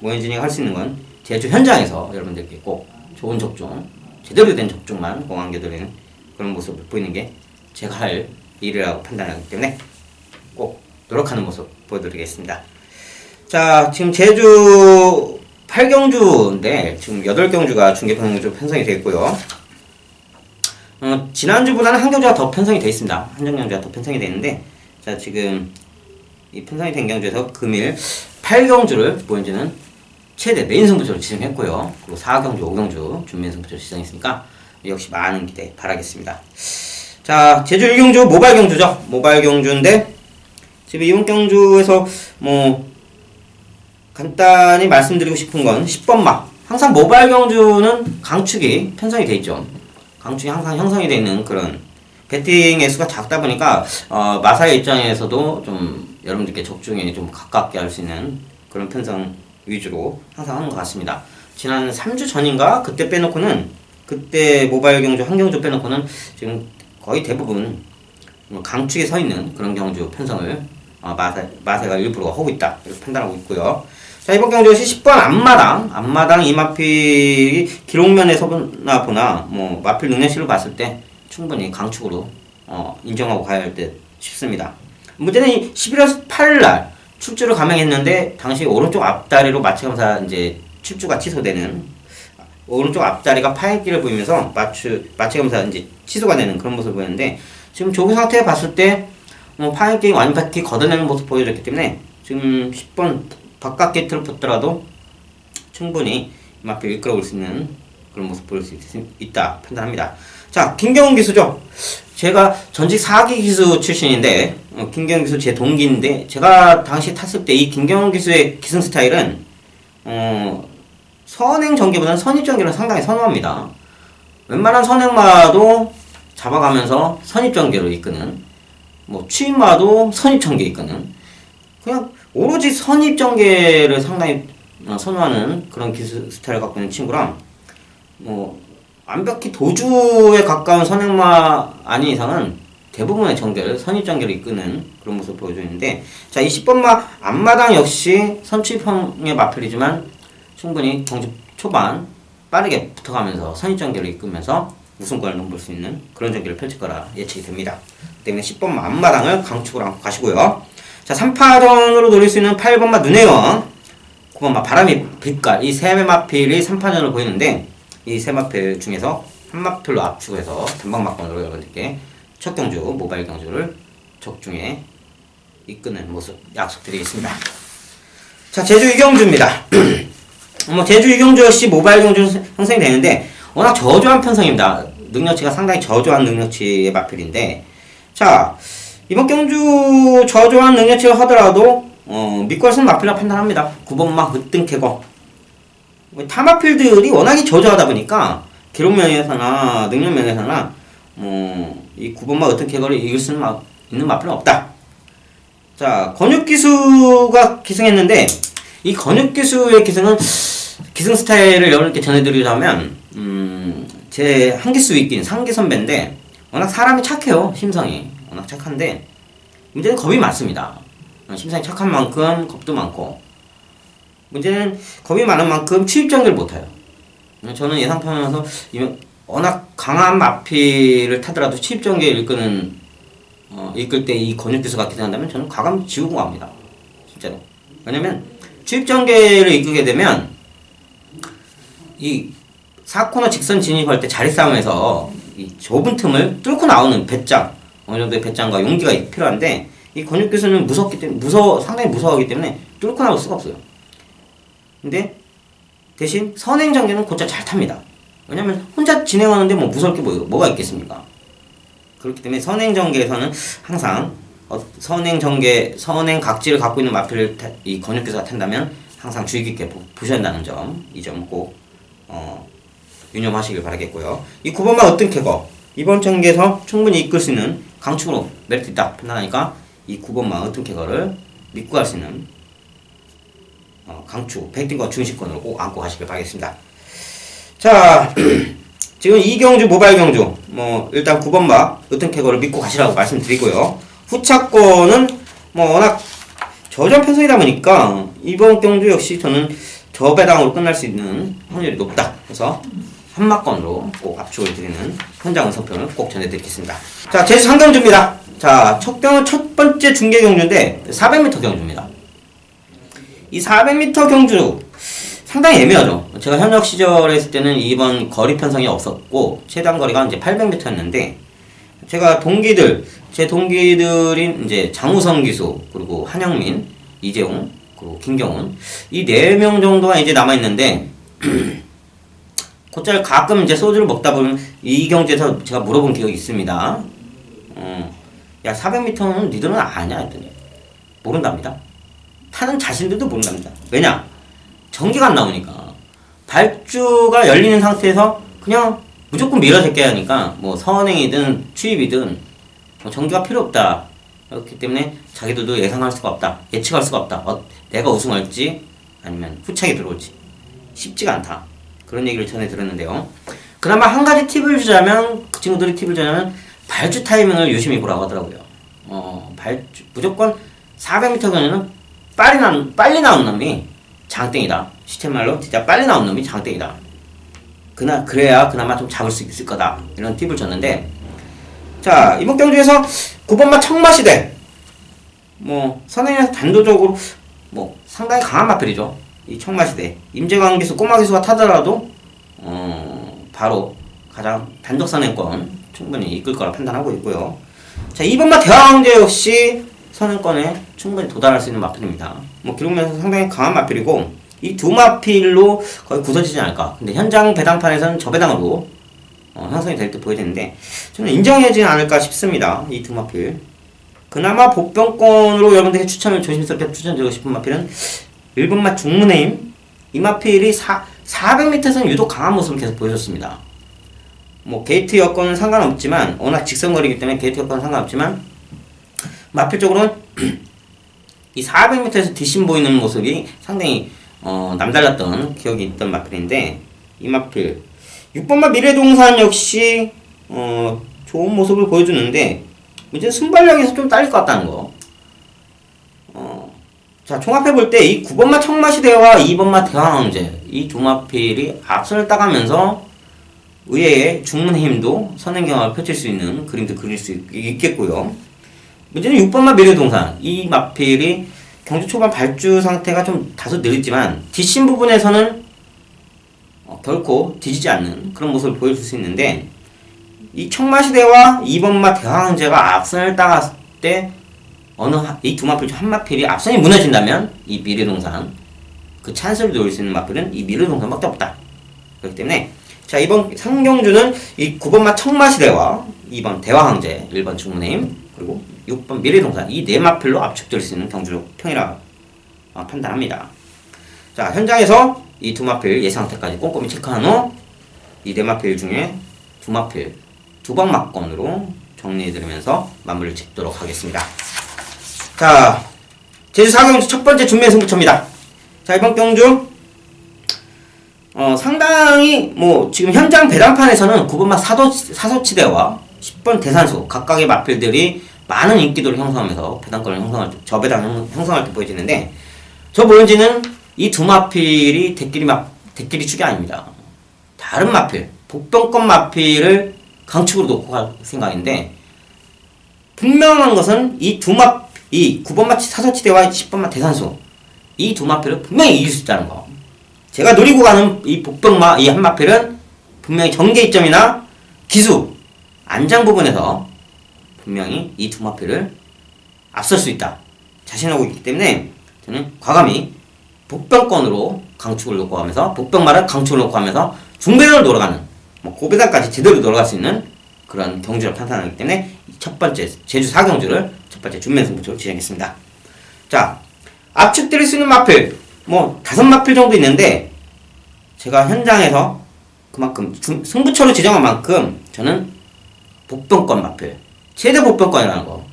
모현진이가 할 수 있는 건 제주 현장에서 여러분들께 꼭 좋은 접종, 제대로 된 접종만 공안겨드리는 그런 모습을 보이는 게 제가 할 일이라고 판단하기 때문에 꼭 노력하는 모습 보여드리겠습니다. 자, 지금 제주 8경주인데 지금 8경주가 중계편성으로 편성이 되어 있고요. 지난주보다는 한 경주가 더 편성이 되어 있습니다. 한 경주가 더 편성이 되어 있는데, 자, 지금 이 편성이 된 경주에서 금일 8경주를 보현진은 최대 메인 승부처로 지정했고요. 그리고 4경주, 5경주 준메인 승부처로 지정했으니까 역시 많은 기대 바라겠습니다. 자, 제주 1경주 모바일 경주죠. 모바일 경주인데 지금 이번 경주에서 간단히 말씀드리고 싶은 건 10번마. 항상 모바일 경주는 강축이 편성이 되어 있죠. 강축이 항상 형성이 되어 있는 그런 배팅의 수가 작다 보니까 마사의 입장에서도 좀 여러분들께 적중에 좀 가깝게 할 수 있는 그런 편성 위주로 항상 하는 것 같습니다. 지난 3주 전인가 그때 빼놓고는, 그때 모바일 경주 한 경주 빼놓고는 지금 거의 대부분 강축에 서 있는 그런 경주 편성을 마세가 일부러 하고 있다 이렇게 판단하고 있고요. 자, 이번 경주시 10번 앞마당 이마필이 기록면에서나 보나 마필 능력치를 봤을 때 충분히 강축으로 인정하고 가야 할 듯 싶습니다. 문제는 11월 8일날 출주를 감행했는데 당시 오른쪽 앞다리로 마치검사 이제 출주가 취소되는, 오른쪽 앞다리가 파행기를 보이면서 마취검사 이제 취소가 되는 그런 모습을 보였는데, 지금 조기 상태에 봤을 때 파행기 완벽히 걷어내는 모습 보여줬기 때문에 지금 10번 바깥 게이트를 붙더라도 충분히 이마필 이끌어올 수 있는 그런 모습 보일 수 있다 판단합니다. 자, 김경훈 기수죠. 제가 전직 4기 기수 출신인데, 김경훈 기수 제 동기인데, 제가 당시 탔을 때 이 김경훈 기수의 기승 스타일은 선행 전개보다는 선입 전개를 상당히 선호합니다. 웬만한 선행마도 잡아가면서 선입 전개로 이끄는, 추임마도 선입 전개 이끄는, 그냥 오로지 선입 전개를 상당히 선호하는 그런 기술 스타일을 갖고 있는 친구랑, 완벽히 도주에 가까운 선행마 아닌 이상은 대부분의 전개를 선입전개를 이끄는 그런 모습을 보여주는데, 자, 이 10번마 앞마당 역시 선취형의 마필이지만 충분히 경주 초반 빠르게 붙어가면서 선입전개를 이끌면서 우승권을 넘볼 수 있는 그런 전개를 펼칠 거라 예측이 됩니다. 그 때문에 10번마 앞마당을 강축으로 안고 가시고요. 자, 3파전으로 노릴 수 있는 8번마 눈의원, 9번마 바람이 빛깔, 이 세 마필이 3파전을 보이는데, 이 세 마필 중에서 한 마필로 압축해서 단방막권으로 여러분들께 첫 경주, 모바일 경주를 적중에 이끄는 모습 약속드리겠습니다. 자, 제주 이경주입니다. 제주 이경주 역시 모바일 경주 형성이 되는데, 워낙 저조한 편성입니다. 능력치가 상당히 저조한 능력치의 마필인데, 자, 이번 경주 저조한 능력치를 하더라도, 믿고 할 수 있는 마필이라 판단합니다. 9번마 으뜸캐거. 타마필들이 워낙에 저조하다 보니까, 기록 면에서나, 능력 면에서나, 이 9번마 으뜸캐거를 이길 수 있는 마필은 없다. 자, 건육기수가 기승했는데, 이 건육기수의 기승은, 기승 스타일을 여러분께 전해드리자면, 제 한기수 위기인 상기 선배인데, 워낙 사람이 착해요, 심성이. 워낙 착한데, 문제는 겁이 많습니다. 심성이 착한 만큼 겁도 많고, 문제는 겁이 많은 만큼 취입전개를 못해요. 저는 예상편에서 워낙 강한 마필을 타더라도 취입전개를 이끌 때 이 건육기수가 기승한다면 저는 과감 지우고 갑니다. 진짜로. 왜냐면, 취입전개를 이끌게 되면, 이 4코너 직선 진입할 때 자리 싸움에서 이 좁은 틈을 뚫고 나오는 배짱, 어느 정도의 배짱과 용기가 필요한데, 이 건육기수는 무섭기 때문에, 상당히 무서워하기 때문에 뚫고 나올 수가 없어요. 근데 대신 선행전개는 곧잘 잘 탑니다. 왜냐면 혼자 진행하는데 뭐 무서울 게 뭐가 있겠습니까? 그렇기 때문에 선행전개에서는 항상 선행 각지를 갖고 있는 마필을 이 건육기수가 탄다면 항상 주의 깊게 보셔야 한다는 점, 이 점 꼭 유념하시길 바라겠고요. 이 9번마 으뜸캐거, 이번 전개에서 충분히 이끌 수 있는 강축으로 메리트 있다 판단하니까 이 9번마 으뜸캐거를 믿고 갈 수 있는 강축, 백딩과 중시권으로 꼭 안고 가시길 바라겠습니다. 자, 지금 이경주 모바일 경주, 일단 9번마 으뜸캐거를 믿고 가시라고 말씀드리고요. 후차권은 워낙 저조한 편성이다 보니까 이번 경주 역시 저는 저배당으로 끝날 수 있는 확률이 높다. 그래서 한마권으로 꼭 압축을 드리는 현장 선평을 꼭 전해드리겠습니다. 자, 제주 상경주입니다. 자, 첫 번째 중계 경주인데 400m 경주입니다. 이 400m 경주 상당히 애매하죠. 제가 현역 시절에 했을 때는 이번 거리 편성이 없었고 최단 거리가 이제 800m였는데 제가 제 동기들인 이제 장우성 기수, 그리고 한영민, 이재용, 그리고 김경훈, 이 4명 정도가 이제 남아있는데, 곧잘 가끔 이제 소주를 먹다 보면 이 경주에서 제가 물어본 기억이 있습니다. 야, 400m는 니들은 아냐? 했더니, 모른답니다. 타는 자신들도 모른답니다. 왜냐? 전기가 안 나오니까. 발주가 열리는 상태에서 그냥 무조건 밀어제껴야 하니까, 선행이든 추입이든, 전기가 필요 없다. 그렇기 때문에 자기들도 예상할 수가 없다. 예측할 수가 없다. 내가 우승할지 아니면 후차게 들어올지 쉽지가 않다. 그런 얘기를 전해 들었는데요. 그나마 한 가지 팁을 주자면, 그 친구들이 팁을 주자면 발주 타이밍을 유심히 보라고 하더라고요. 무조건 400m 경에는 빨리 나온 놈이 장땡이다. 시체말로 진짜 빨리 나온 놈이 장땡이다. 그래야 그나마 좀 잡을 수 있을 거다. 이런 팁을 줬는데, 자, 이번 경주에서 9번마 청마시대, 선행에서 단도적으로, 상당히 강한 마필이죠. 이 청마시대. 임재광 기수, 꼬마 기수가 타더라도, 바로 가장 단독 선행권 충분히 이끌 거라 판단하고 있고요. 자, 2번마 대왕제 역시 선행권에 충분히 도달할 수 있는 마필입니다. 기록면에서 상당히 강한 마필이고, 이 두 마필로 거의 굳어지지 않을까. 근데 현장 배당판에서는 저배당으로 형성이 될 듯 보여지는데, 저는 인정하지 않을까 싶습니다. 이 두 마필. 그나마 복병권으로 여러분들에게 조심스럽게 추천드리고 싶은 마필은 1번마 중문해임. 이 마필이 400m에서는 유독 강한 모습을 계속 보여줬습니다. 게이트 여건은 상관없지만, 워낙 직선거리이기 때문에 게이트 여건은 상관없지만, 마필적으로는 이 400m에서 뒷심 보이는 모습이 상당히 남달랐던 기억이 있던 마필인데, 이 마필 6번마 미래동산 역시 좋은 모습을 보여주는데, 문제는 순발력에서 좀 딸릴 것 같다는 거. 자, 종합해 볼 때 이 9번마 청마시대와 2번마 대왕황제 이 두 마필이 앞선을 따가면서 의외의 중문의 힘도 선행경합을 펼칠 수 있는 그림도 그릴 수 있겠고요. 문제는 6번마 미래동산 이 마필이 경주 초반 발주 상태가 좀 다소 느렸지만 뒷심 부분에서는 결코 뒤지지 않는 그런 모습을 보여줄 수 있는데 이 청마시대와 2번마 대왕황제가 앞선을 따갔을 때 이 두 마필 중 한 마필이 앞선이 무너진다면 이 미래동산 그 찬스를 노릴 수 있는 마필은 이 미래동산밖에 없다. 그렇기 때문에 자 이번 상경주는 이 9번마 청마시대와 2번 대왕황제 1번 중문의 힘 그리고 6번 미래동산 이 네 마필로 압축될 수 있는 경주력 평이라 판단합니다. 자 현장에서 이 두 마필 예상태까지 꼼꼼히 체크한 후 이 네 마필 중에 두 마필 두방막권으로 정리해드리면서 마무리를 짓도록 하겠습니다. 자, 제주 4경주 첫 번째 준매 승부처입니다. 자, 이번 경주, 상당히, 지금 현장 배당판에서는 9번마 사소치대와 10번 대산수, 각각의 마필들이 많은 인기도를 형성하면서 배당권을 저배당 형성할 때 보여지는데, 저 보여지는 이 두 마필이 대끼리 축이 아닙니다. 다른 마필, 복병권 마필을 강축으로 놓고 갈 생각인데, 분명한 것은 이 9번마 사소치대와 10번마 대산수 이 두 마필을 분명히 이길 수 있다는 거. 제가 노리고 가는 이 복병마 이 한 마필은 분명히 전개 이점이나 기수, 안장 부분에서 분명히 이 두 마필을 앞설 수 있다. 자신하고 있기 때문에 저는 과감히 복병권으로 강축을 놓고 가면서 복병마를 강축을 놓고 가면서 중배당을 돌아가는 고배당까지 제대로 돌아갈 수 있는 그런 경주를 판단하기 때문에 첫 번째 제주 4경주를 첫 번째 준매승부처로 지정했습니다. 자, 압축드릴 수 있는 마필 5마필 정도 있는데 제가 현장에서 그만큼 승부처로 지정한 만큼 저는 복병권 마필 최대 복병권이라는 거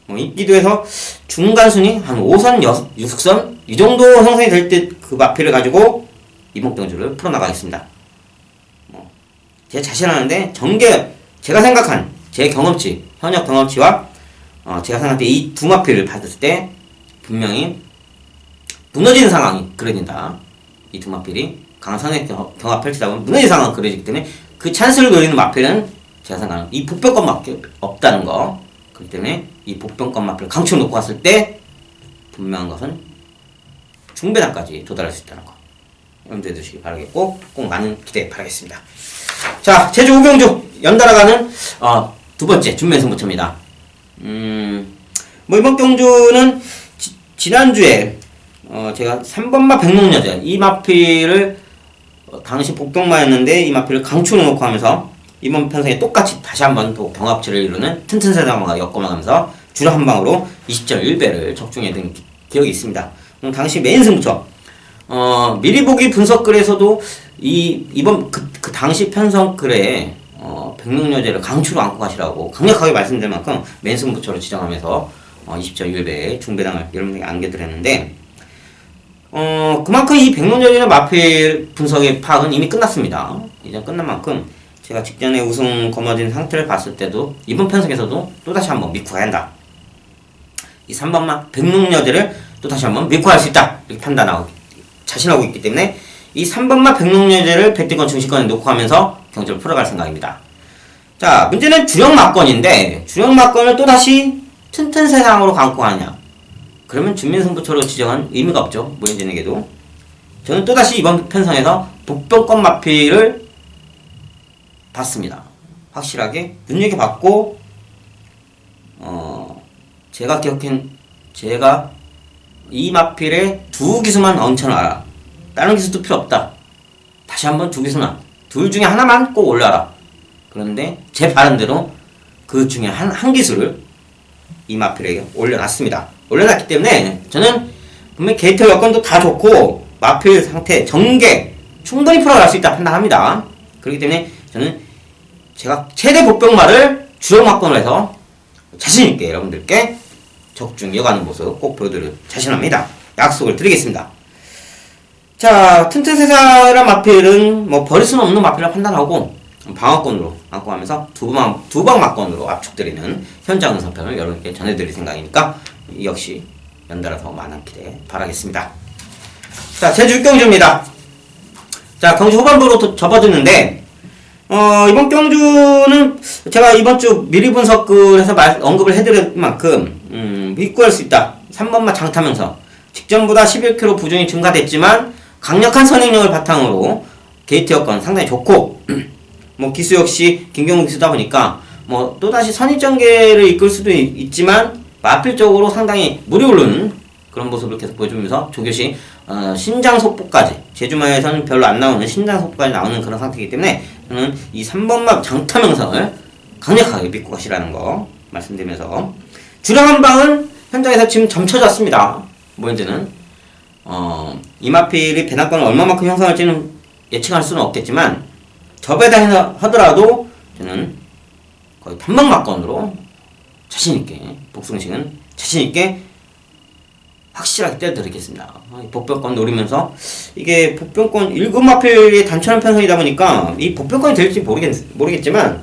인기도에서 중간순위 한 5선, 6선 이 정도 형성이 될 때 그 마필을 가지고 이번 경주를 풀어나가겠습니다. 제가 자신하는데 제가 생각한 제 경험치, 현역 경험치와 제가 생각할 때 이 두 마필을 받았을 때 분명히 무너지는 상황이 그려진다. 이 두 마필이 강한 선의 경합 펼치다 보면 무너지는 상황이 그려지기 때문에 그 찬스를 노리는 마필은 제가 생각하는 이 복병권밖에 없다는 거. 그렇기 때문에 이 복병권 마필을 강축 놓고 갔을 때 분명한 것은 중배당까지 도달할 수 있다는 거. 염두에 두시기 바라겠고 꼭 많은 기대 바라겠습니다. 자, 제주 5경주 연달아 가는 두 번째 준매승부처입니다. 이번 경주는 지난주에 제가 3번마 백록여제 이 마필을 당시 복병마였는데 이 마필을 강축을 놓고 하면서 이번 편성에 똑같이 다시 한번 또 경합치를 이루는 튼튼세상과 엮어나가면서 주력 한 방으로 20.1배를 적중해둔 기억이 있습니다. 당시 메인 승부처 미리 보기 분석글에서도 이번 그 당시 편성글에 백록여제를 강추로 안고 가시라고 강력하게 말씀드릴 만큼 메인 승부처로 지정하면서 20.1배의 중배당을 여러분에게 안겨드렸는데 그만큼 이 백록여제의 마필 분석의 파악은 이미 끝났습니다. 이제 끝난 만큼 제가 직전에 우승 거머쥔 상태를 봤을 때도 이번 편성에서도 또다시 한번 믿고 가야 한다. 이 3번마 백록여제를 또다시 한번 믿고 갈 수 있다. 이렇게 판단하고 자신하고 있기 때문에 이 3번마 백록여제를 배팅권 중심권에 놓고 하면서 경주를 풀어갈 생각입니다. 자, 문제는 주력마권인데 주력마권을 또다시 튼튼세상으로 감고 가느냐. 그러면 준민승부처로 지정한 의미가 없죠. 모현진에게도. 저는 또다시 이번 편성에서 복병권 마필을 봤습니다. 확실하게 눈여겨봤고 제가 이 마필의 두 기수만 얹혀놔라. 다른 기수도 필요 없다. 다시 한번 두 기수만 둘 중에 하나만 꼭 올려라. 그런데 제 바람대로 그 중에 한 기수를 이 마필에게 올려놨습니다. 올려놨기 때문에 저는 분명히 게이트 여건도 다 좋고 마필 상태 전개 충분히 풀어갈 수 있다 판단합니다. 그렇기 때문에 저는 제가 최대 복병마를 주력마권으로 해서 자신있게 여러분들께 적중 이어가는 모습 꼭 보여드릴 자신합니다. 약속을 드리겠습니다. 자, 튼튼세사란 마필은 버릴 수는 없는 마필이라 판단하고 방어권으로 안고 가면서 두방 막권으로 압축드리는 현장 응선편을 여러분께 전해드릴 생각이니까 역시 연달아 더 많은 기대 바라겠습니다. 자, 제주 경주입니다. 자, 경주 후반부로 접어드는데 이번 경주는 제가 이번 주 미리 분석을 해서 언급을 해드릴 만큼 믿고 할 수 있다. 3번마 장타면서 직전보다 11km 부정이 증가됐지만 강력한 선행력을 바탕으로 게이트 여건 상당히 좋고 뭐 기수 역시 김경욱 기수다 보니까 뭐 또다시 선입전개를 이끌 수도 있지만 마필적으로 상당히 물이 오르는 그런 모습을 계속 보여주면서 조교시 신장 속보까지 제주마에서는 별로 안 나오는 신장 속보까지 나오는 그런 상태이기 때문에 저는 이 3번마 장타 명성을 강력하게 믿고 가시라는 거 말씀드리면서 주력 한 방은 현장에서 지금 점쳐졌습니다. 뭐 이제는 이마필이 배낭권을 얼마만큼 형성할지는 예측할 수는 없겠지만 저배당에서 하더라도 저는 거의 단방막권으로 자신있게 복승식은 자신있게 확실하게 때려드리겠습니다. 복병권 노리면서 이게 복병권 1급마필이 단촐한 편성이다 보니까 이 복병권이 될지 모르겠지만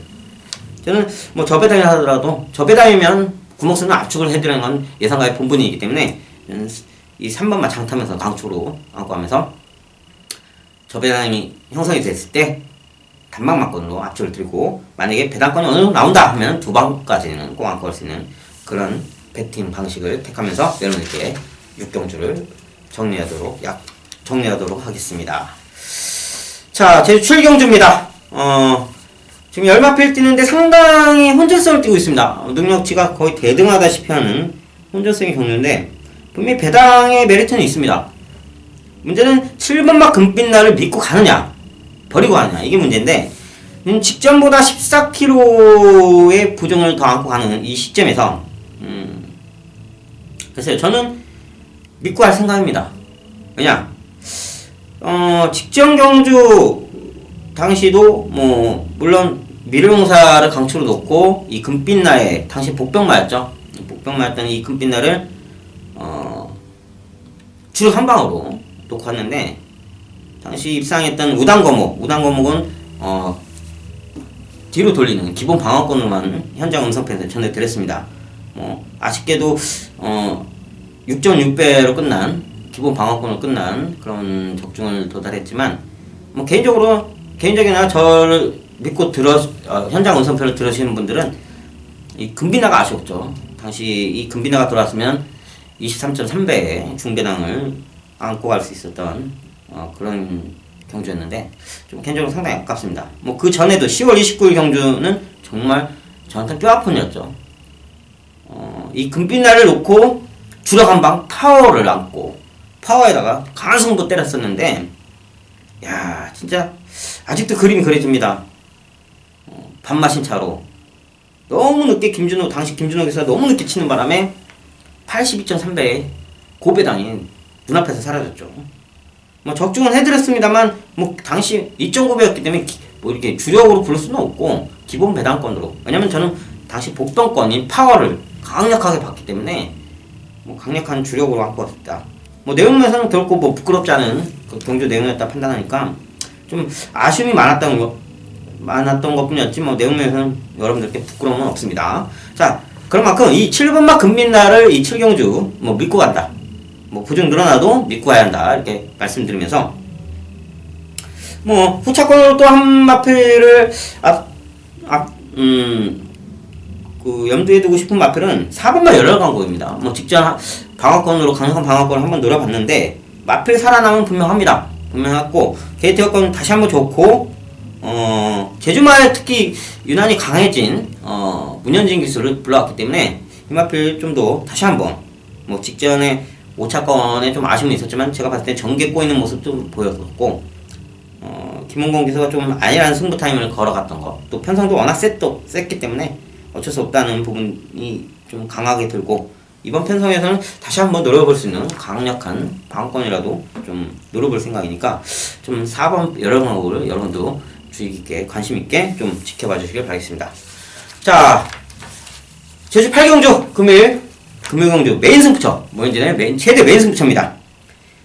저는 뭐 저배당에 하더라도 저배당이면 구목수는 압축을 해드리는 건 예상가의 본분이기 때문에 저는 이 3번만 장타면서 강축으로 안고 하면서 저배당이 형성이 됐을 때 단방막권으로 압축을 드리고 만약에 배당권이 어느 정도 나온다 하면 두 방까지는 꼭 안고 갈 수 있는 그런 배팅 방식을 택하면서 여러분께 6경주를 정리하도록 하겠습니다. 자, 제주 7경주입니다. 지금 열마필 뛰는데 상당히 혼전성을 띠고 있습니다. 능력치가 거의 대등하다시피 하는 혼전성의 경주인데 분명히 배당의 메리트는 있습니다. 문제는 7번막 금빛날을 믿고 가느냐 버리고 가느냐 이게 문제인데 직전보다 14km의 부정을 더 안고 가는 이 시점에서 글쎄요, 저는 믿고 할 생각입니다. 왜냐 직전 경주 당시도 뭐 물론 미르용사를 강추로 놓고 이 금빛날에 당시 복병마였죠. 복병마였던 이 금빛날을 주력 한 방으로 놓고 왔는데 당시 입상했던 우단거목은 뒤로 돌리는 기본 방어권으로만 현장 음성편에서 전해드렸습니다. 뭐 아쉽게도 6.6배로 끝난 기본 방어권으로 끝난 그런 적중을 도달했지만 뭐 개인적이나 저를 믿고 현장 음성편을 들으시는 분들은 이 금비나가 아쉬웠죠. 당시 이 금비나가 돌아왔으면 23.3배의 중배당을 안고 갈 수 있었던 그런 경주였는데 좀 개인적으로 상당히 아깝습니다. 뭐 그 전에도 10월 29일 경주는 정말 저한테는 뼈아픈이었죠. 이 금빛날을 놓고 주력 한방 파워를 안고 파워에다가 강한 승부 때렸었는데 야 진짜 아직도 그림이 그려집니다. 밥맛인 차로 너무 늦게 당시 김준호 기사가 너무 늦게 치는 바람에 82.3배의 고배당이 눈앞에서 사라졌죠. 뭐 적중은 해드렸습니다만 뭐 당시 2.9배였기 때문에 뭐 이렇게 주력으로 부를 수는 없고 기본 배당권으로, 왜냐면 저는 당시 복병권인 파워를 강력하게 봤기 때문에 뭐 강력한 주력으로 안고 왔다. 뭐 내용에서는 결코 뭐 부끄럽지 않은 그 경주 내용이었다 판단하니까 좀 아쉬움이 많았던 것 뿐이었지 뭐 내용에서는 여러분들께 부끄러움은 없습니다. 자, 그런 만큼 이 7번마 금빛날을 이 7경주 뭐 믿고 간다. 뭐 부정 늘어나도 믿고 가야 한다. 이렇게 말씀드리면서 뭐 후차권으로 또 한 마필을 그 염두에 두고 싶은 마필은 4번마 열혈광고입니다. 뭐 직전 방어권으로 강력한 방어권을 한번 노려봤는데 마필 살아남은 분명합니다. 분명하고 게이트 여건 다시 한번 좋고 제주마에 특히 유난히 강해진 문현진 기술을 불러왔기 때문에 이 마필 좀 더 다시 한번 뭐 직전에 5차권에 좀 아쉬움이 있었지만 제가 봤을 때 전개 꼬이는 모습 좀 보였었고 김홍건 기수가 좀 아니라는 승부 타임을 걸어갔던 거, 또 편성도 워낙 셌기 때문에 어쩔 수 없다는 부분이 좀 강하게 들고 이번 편성에서는 다시 한번 노려볼 수 있는 강력한 방어권이라도 좀 노려볼 생각이니까 좀 4번 열혈광고를 여러분도 주의 깊게 관심 있게 좀 지켜봐 주시길 바라겠습니다. 자, 제주 8경주 금요일 경주 메인 승부처, 뭐인지는 최대 메인 승부처입니다.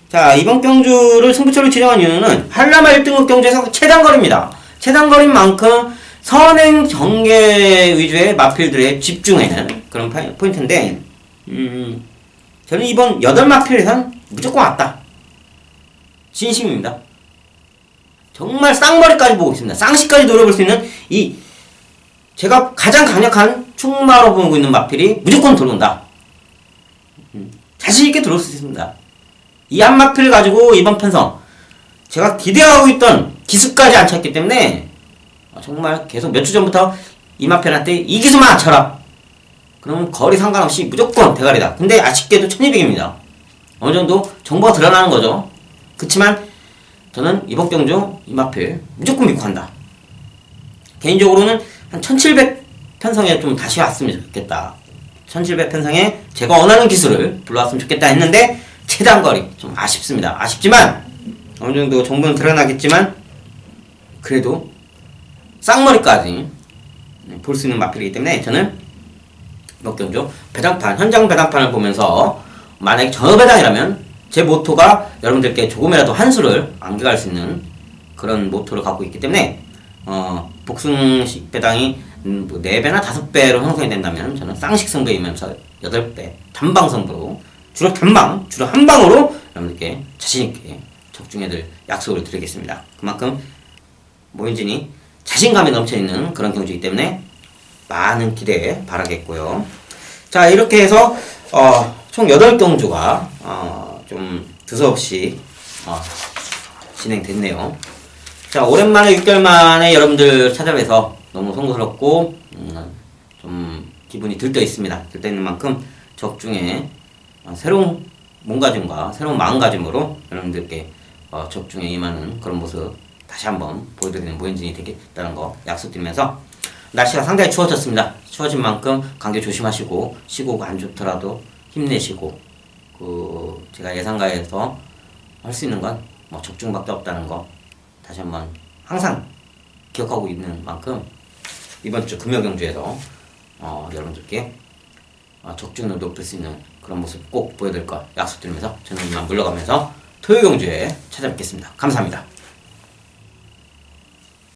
자, 이번 경주를 승부처로 지정한 이유는 한라마 1등급 경주에서 최단거리입니다. 최단거리인 만큼 선행 전개 위주의 마필들에 집중하는 그런 포인트인데, 저는 이번 8마필에선 무조건 왔다. 진심입니다. 정말 쌍머리까지 보고 있습니다. 쌍시까지 노려볼 수 있는 제가 가장 강력한 충마로 보고 있는 마필이 무조건 들어온다. 자신있게 들어올 수 있습니다. 이 한 마필을 가지고 이번 편성, 제가 기대하고 있던 기수까지 안 찼기 때문에 정말 계속 몇 주 전부터 이 마필한테 이 기수만 안 쳐라. 그러면 거리 상관없이 무조건 대가리다. 근데 아쉽게도 1200입니다. 어느 정도 정보가 드러나는 거죠. 그치만 저는 이번 경주 이 마필 무조건 믿고 한다. 개인적으로는 한 1700 편성에 좀 다시 왔으면 좋겠다. 1700 편성에 제가 원하는 기술을 불러왔으면 좋겠다 했는데 최단거리 좀 아쉽습니다. 아쉽지만 어느 정도 정보는 드러나겠지만 그래도 쌍머리까지 볼 수 있는 마필이기 때문에 저는 이번 경주 배당판, 현장 배당판을 보면서 만약에 전업배당이라면 제 모토가 여러분들께 조금이라도 한 수를 안겨갈 수 있는 그런 모토를 갖고 있기 때문에 복승식 배당이 4배나 5배로 형성이 된다면 저는 쌍식 승부이면서 8배 단방 승부로 주로 한 방으로 여러분들께 자신있게 적중해드릴 약속을 드리겠습니다. 그만큼 모인진이 자신감이 넘쳐있는 그런 경주이기 때문에 많은 기대 바라겠고요. 자, 이렇게 해서 총 8경주가 좀 두서없이 진행됐네요. 자, 오랜만에 6개월 만에 여러분들 찾아뵈서 너무 송구스럽고 좀 기분이 들떠 있습니다. 들떠 있는 만큼 적중에 새로운 몸가짐과 새로운 마음가짐으로 여러분들께 적중에 임하는 그런 모습 다시 한번 보여드리는 모현진이 되겠다는 거 약속드리면서 날씨가 상당히 추워졌습니다. 추워진 만큼 감기 조심하시고 시국 안 좋더라도 힘내시고 제가 예상가에서 할 수 있는 건 뭐 적중밖에 없다는 거 다시 한번 항상 기억하고 있는 만큼 이번 주 금요경주에서 여러분들께 적중을 높일 수 있는 그런 모습 꼭 보여드릴 거 약속드리면서 저는 이만 물러가면서 토요경주에 찾아뵙겠습니다. 감사합니다.